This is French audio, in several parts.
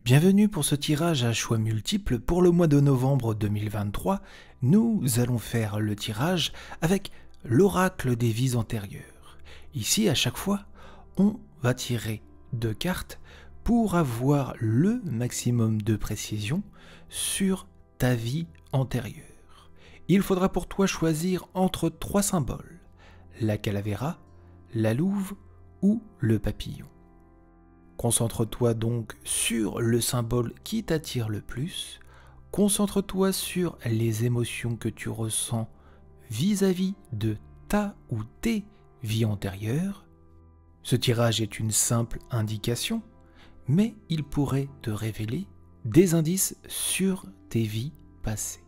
Bienvenue pour ce tirage à choix multiples pour le mois de novembre 2023. Nous allons faire le tirage avec l'oracle des vies antérieures. Ici, à chaque fois, on va tirer 2 cartes pour avoir le maximum de précision sur ta vie antérieure. Il faudra pour toi choisir entre 3 symboles, la calavera, la louve ou le papillon. Concentre-toi donc sur le symbole qui t'attire le plus. Concentre-toi sur les émotions que tu ressens vis-à-vis de ta ou tes vies antérieures. Ce tirage est une simple indication, mais il pourrait te révéler des indices sur tes vies passées.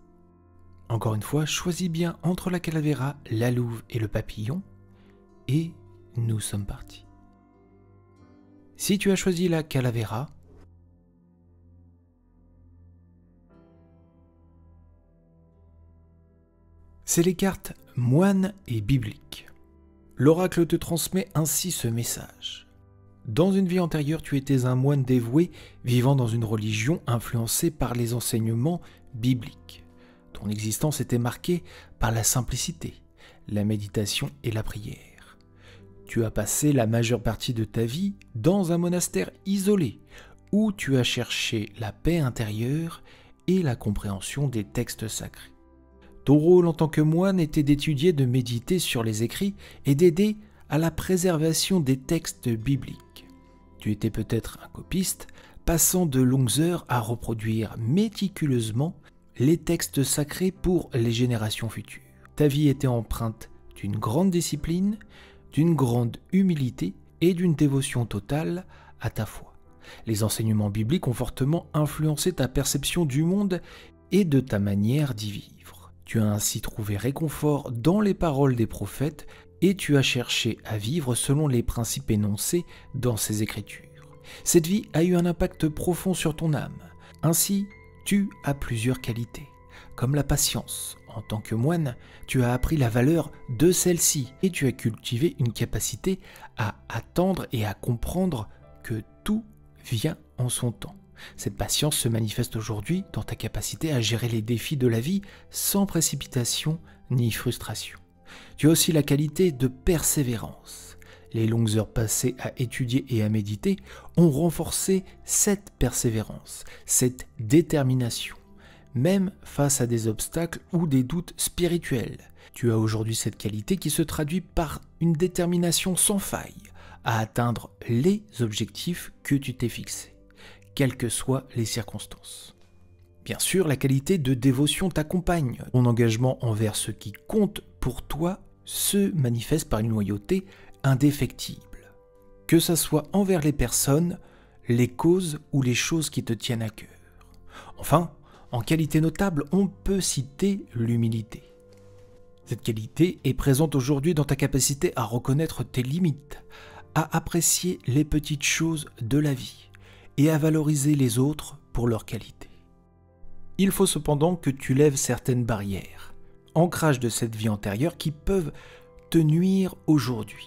Encore une fois, choisis bien entre la calavera, la louve et le papillon, et nous sommes partis. Si tu as choisi la calavera, c'est les cartes moine et biblique. L'oracle te transmet ainsi ce message. Dans une vie antérieure, tu étais un moine dévoué vivant dans une religion influencée par les enseignements bibliques. Ton existence était marquée par la simplicité, la méditation et la prière. Tu as passé la majeure partie de ta vie dans un monastère isolé, où tu as cherché la paix intérieure et la compréhension des textes sacrés. Ton rôle en tant que moine était d'étudier, de méditer sur les écrits et d'aider à la préservation des textes bibliques. Tu étais peut-être un copiste, passant de longues heures à reproduire méticuleusement les textes sacrés pour les générations futures. Ta vie était empreinte d'une grande discipline, d'une grande humilité et d'une dévotion totale à ta foi. Les enseignements bibliques ont fortement influencé ta perception du monde et de ta manière d'y vivre. Tu as ainsi trouvé réconfort dans les paroles des prophètes et tu as cherché à vivre selon les principes énoncés dans ces écritures. Cette vie a eu un impact profond sur ton âme. Ainsi, tu as plusieurs qualités, comme la patience. En tant que moine, tu as appris la valeur de celle-ci et tu as cultivé une capacité à attendre et à comprendre que tout vient en son temps. Cette patience se manifeste aujourd'hui dans ta capacité à gérer les défis de la vie sans précipitation ni frustration. Tu as aussi la qualité de persévérance. Les longues heures passées à étudier et à méditer ont renforcé cette persévérance, cette détermination. Même face à des obstacles ou des doutes spirituels. Tu as aujourd'hui cette qualité qui se traduit par une détermination sans faille à atteindre les objectifs que tu t'es fixés, quelles que soient les circonstances. Bien sûr, la qualité de dévotion t'accompagne. Ton engagement envers ce qui compte pour toi se manifeste par une loyauté indéfectible, que ce soit envers les personnes, les causes ou les choses qui te tiennent à cœur. Enfin, en qualité notable, on peut citer l'humilité. Cette qualité est présente aujourd'hui dans ta capacité à reconnaître tes limites, à apprécier les petites choses de la vie et à valoriser les autres pour leur qualité. Il faut cependant que tu lèves certaines barrières, ancrage de cette vie antérieure qui peuvent te nuire aujourd'hui,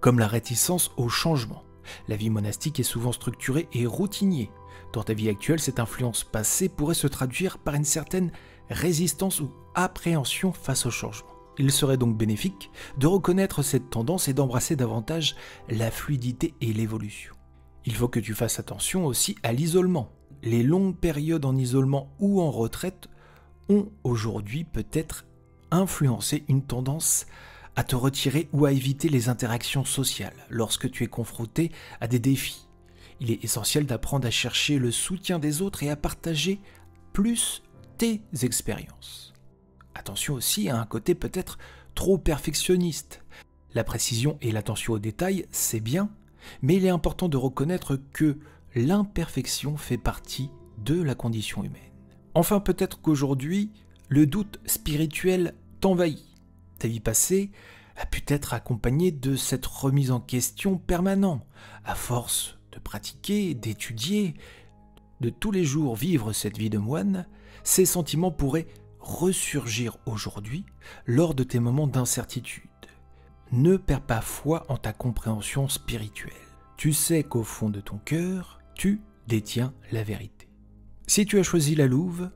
comme la réticence au changement. La vie monastique est souvent structurée et routinière. Dans ta vie actuelle, cette influence passée pourrait se traduire par une certaine résistance ou appréhension face au changement. Il serait donc bénéfique de reconnaître cette tendance et d'embrasser davantage la fluidité et l'évolution. Il faut que tu fasses attention aussi à l'isolement. Les longues périodes en isolement ou en retraite ont aujourd'hui peut-être influencé une tendance à te retirer ou à éviter les interactions sociales lorsque tu es confronté à des défis. Il est essentiel d'apprendre à chercher le soutien des autres et à partager plus tes expériences. Attention aussi à un côté peut-être trop perfectionniste. La précision et l'attention aux détails, c'est bien, mais il est important de reconnaître que l'imperfection fait partie de la condition humaine. Enfin, peut-être qu'aujourd'hui, le doute spirituel t'envahit. Ta vie passée a pu être accompagnée de cette remise en question permanente, à force de pratiquer, d'étudier, de tous les jours vivre cette vie de moine, ces sentiments pourraient ressurgir aujourd'hui lors de tes moments d'incertitude. Ne perds pas foi en ta compréhension spirituelle. Tu sais qu'au fond de ton cœur, tu détient la vérité. Si tu as choisi la louve,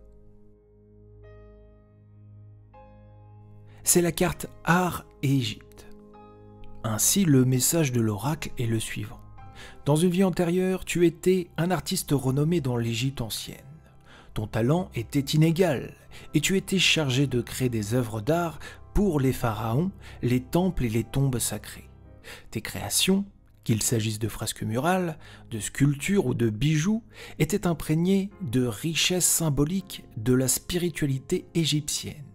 c'est la carte Art et Égypte. Ainsi, le message de l'oracle est le suivant. Dans une vie antérieure, tu étais un artiste renommé dans l'Égypte ancienne. Ton talent était inégal et tu étais chargé de créer des œuvres d'art pour les pharaons, les temples et les tombes sacrées. Tes créations, qu'il s'agisse de fresques murales, de sculptures ou de bijoux, étaient imprégnées de richesses symboliques de la spiritualité égyptienne.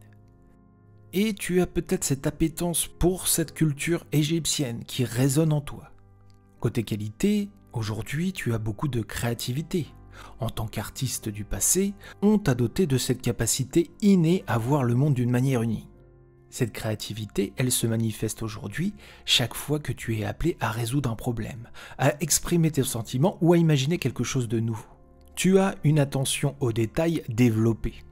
Et tu as peut-être cette appétence pour cette culture égyptienne qui résonne en toi. Côté qualité, aujourd'hui tu as beaucoup de créativité. En tant qu'artiste du passé, on t'a doté de cette capacité innée à voir le monde d'une manière unique. Cette créativité, elle se manifeste aujourd'hui chaque fois que tu es appelé à résoudre un problème, à exprimer tes sentiments ou à imaginer quelque chose de nouveau. Tu as une attention aux détails développée.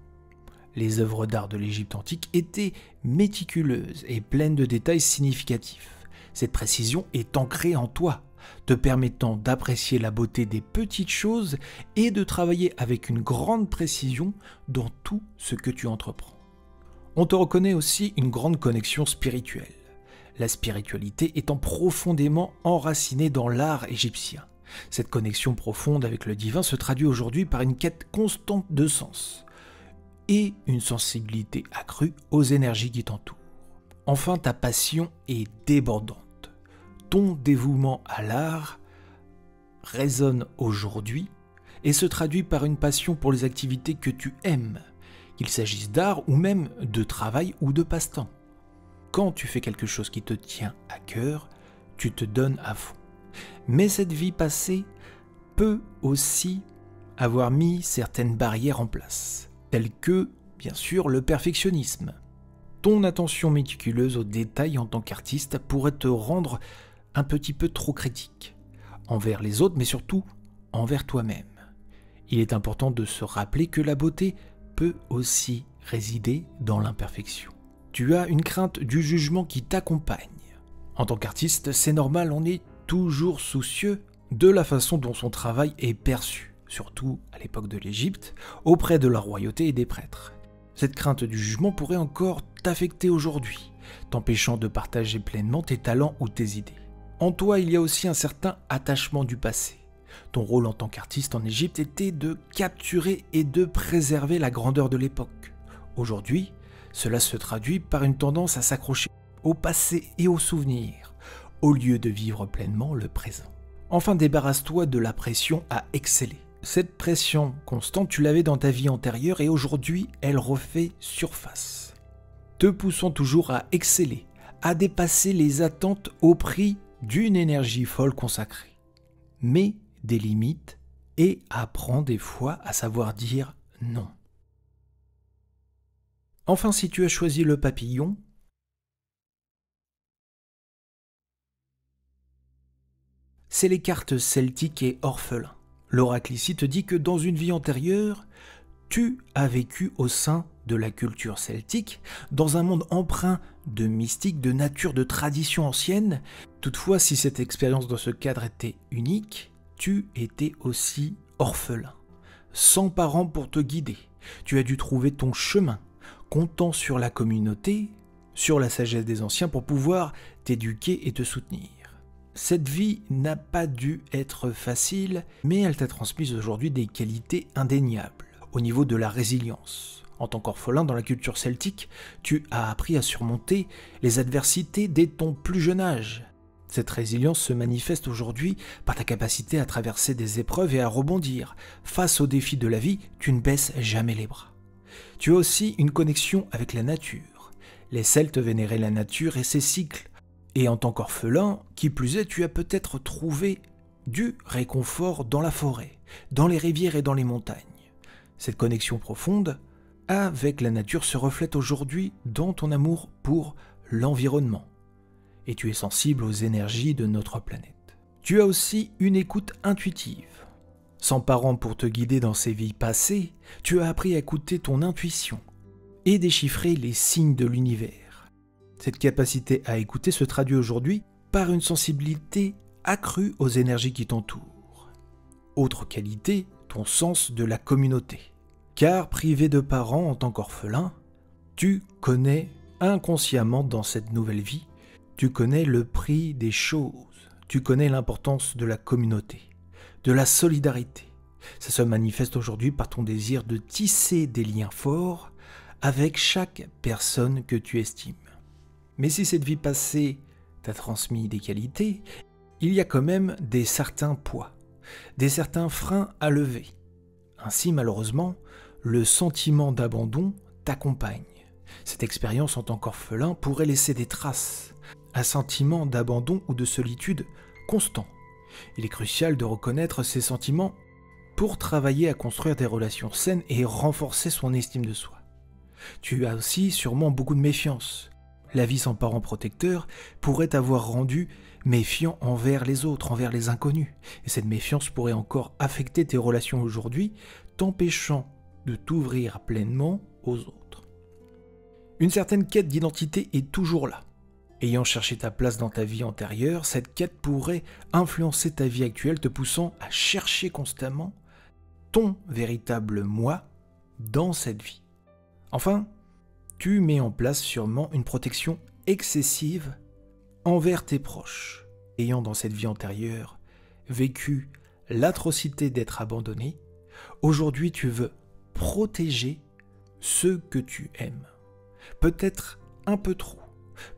Les œuvres d'art de l'Égypte antique étaient méticuleuses et pleines de détails significatifs. Cette précision est ancrée en toi, te permettant d'apprécier la beauté des petites choses et de travailler avec une grande précision dans tout ce que tu entreprends. On te reconnaît aussi une grande connexion spirituelle, la spiritualité étant profondément enracinée dans l'art égyptien. Cette connexion profonde avec le divin se traduit aujourd'hui par une quête constante de sens et une sensibilité accrue aux énergies qui t'entourent. Enfin, ta passion est débordante. Ton dévouement à l'art résonne aujourd'hui et se traduit par une passion pour les activités que tu aimes, qu'il s'agisse d'art ou même de travail ou de passe-temps. Quand tu fais quelque chose qui te tient à cœur, tu te donnes à fond. Mais cette vie passée peut aussi avoir mis certaines barrières en place, telles que, bien sûr, le perfectionnisme. Ton attention méticuleuse aux détails en tant qu'artiste pourrait te rendre un petit peu trop critique, envers les autres, mais surtout envers toi-même. Il est important de se rappeler que la beauté peut aussi résider dans l'imperfection. Tu as une crainte du jugement qui t'accompagne. En tant qu'artiste, c'est normal, on est toujours soucieux de la façon dont son travail est perçu, surtout à l'époque de l'Égypte, auprès de la royauté et des prêtres. Cette crainte du jugement pourrait encore t'affecter aujourd'hui, t'empêchant de partager pleinement tes talents ou tes idées. En toi, il y a aussi un certain attachement du passé. Ton rôle en tant qu'artiste en Égypte était de capturer et de préserver la grandeur de l'époque. Aujourd'hui, cela se traduit par une tendance à s'accrocher au passé et aux souvenirs, au lieu de vivre pleinement le présent. Enfin, débarrasse-toi de la pression à exceller. Cette pression constante, tu l'avais dans ta vie antérieure et aujourd'hui, elle refait surface, te poussant toujours à exceller, à dépasser les attentes au prix d'une énergie folle consacrée. Mais des limites et apprends des fois à savoir dire non. Enfin, si tu as choisi le papillon, c'est les cartes celtiques et orphelins. L'oracle ici te dit que dans une vie antérieure, tu as vécu au sein de la culture celtique, dans un monde empreint de mystique, de nature, de traditions anciennes. Toutefois, si cette expérience dans ce cadre était unique, tu étais aussi orphelin, sans parents pour te guider. Tu as dû trouver ton chemin, comptant sur la communauté, sur la sagesse des anciens pour pouvoir t'éduquer et te soutenir. Cette vie n'a pas dû être facile, mais elle t'a transmis aujourd'hui des qualités indéniables au niveau de la résilience. En tant qu'orphelin dans la culture celtique, tu as appris à surmonter les adversités dès ton plus jeune âge. Cette résilience se manifeste aujourd'hui par ta capacité à traverser des épreuves et à rebondir. Face aux défis de la vie, tu ne baisses jamais les bras. Tu as aussi une connexion avec la nature. Les Celtes vénéraient la nature et ses cycles. Et en tant qu'orphelin, qui plus est, tu as peut-être trouvé du réconfort dans la forêt, dans les rivières et dans les montagnes. Cette connexion profonde avec la nature se reflète aujourd'hui dans ton amour pour l'environnement. Et tu es sensible aux énergies de notre planète. Tu as aussi une écoute intuitive. Sans parents pour te guider dans ces vies passées, tu as appris à écouter ton intuition et déchiffrer les signes de l'univers. Cette capacité à écouter se traduit aujourd'hui par une sensibilité accrue aux énergies qui t'entourent. Autre qualité, ton sens de la communauté. Car privé de parents en tant qu'orphelin, tu connais inconsciemment dans cette nouvelle vie, tu connais le prix des choses, tu connais l'importance de la communauté, de la solidarité. Ça se manifeste aujourd'hui par ton désir de tisser des liens forts avec chaque personne que tu estimes. Mais si cette vie passée t'a transmis des qualités, il y a quand même des certains poids, des certains freins à lever. Ainsi, malheureusement, le sentiment d'abandon t'accompagne. Cette expérience en tant qu'orphelin pourrait laisser des traces, un sentiment d'abandon ou de solitude constant. Il est crucial de reconnaître ces sentiments pour travailler à construire des relations saines et renforcer son estime de soi. Tu as aussi sûrement beaucoup de méfiance. La vie sans parents protecteurs pourrait t'avoir rendu méfiant envers les autres, envers les inconnus. Et cette méfiance pourrait encore affecter tes relations aujourd'hui, t'empêchant de t'ouvrir pleinement aux autres. Une certaine quête d'identité est toujours là. Ayant cherché ta place dans ta vie antérieure, cette quête pourrait influencer ta vie actuelle, te poussant à chercher constamment ton véritable moi dans cette vie. Enfin, tu mets en place sûrement une protection excessive envers tes proches. Ayant dans cette vie antérieure vécu l'atrocité d'être abandonné, aujourd'hui tu veux protéger ceux que tu aimes. Peut-être un peu trop.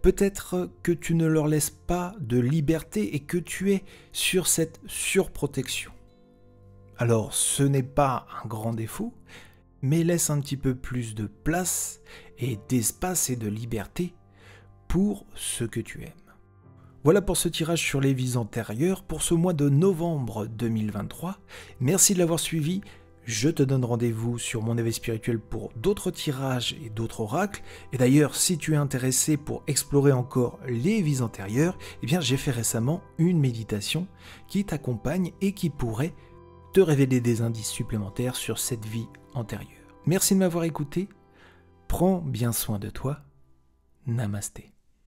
Peut-être que tu ne leur laisses pas de liberté et que tu es sur cette surprotection. Alors ce n'est pas un grand défaut, mais laisse un petit peu plus de place et d'espace et de liberté pour ce que tu aimes. Voilà pour ce tirage sur les vies antérieures pour ce mois de novembre 2023. Merci de l'avoir suivi. Je te donne rendez-vous sur mon éveil spirituel pour d'autres tirages et d'autres oracles. Et d'ailleurs, si tu es intéressé pour explorer encore les vies antérieures, eh bien j'ai fait récemment une méditation qui t'accompagne et qui pourrait te révéler des indices supplémentaires sur cette vie antérieure. Merci de m'avoir écouté. Prends bien soin de toi. Namasté.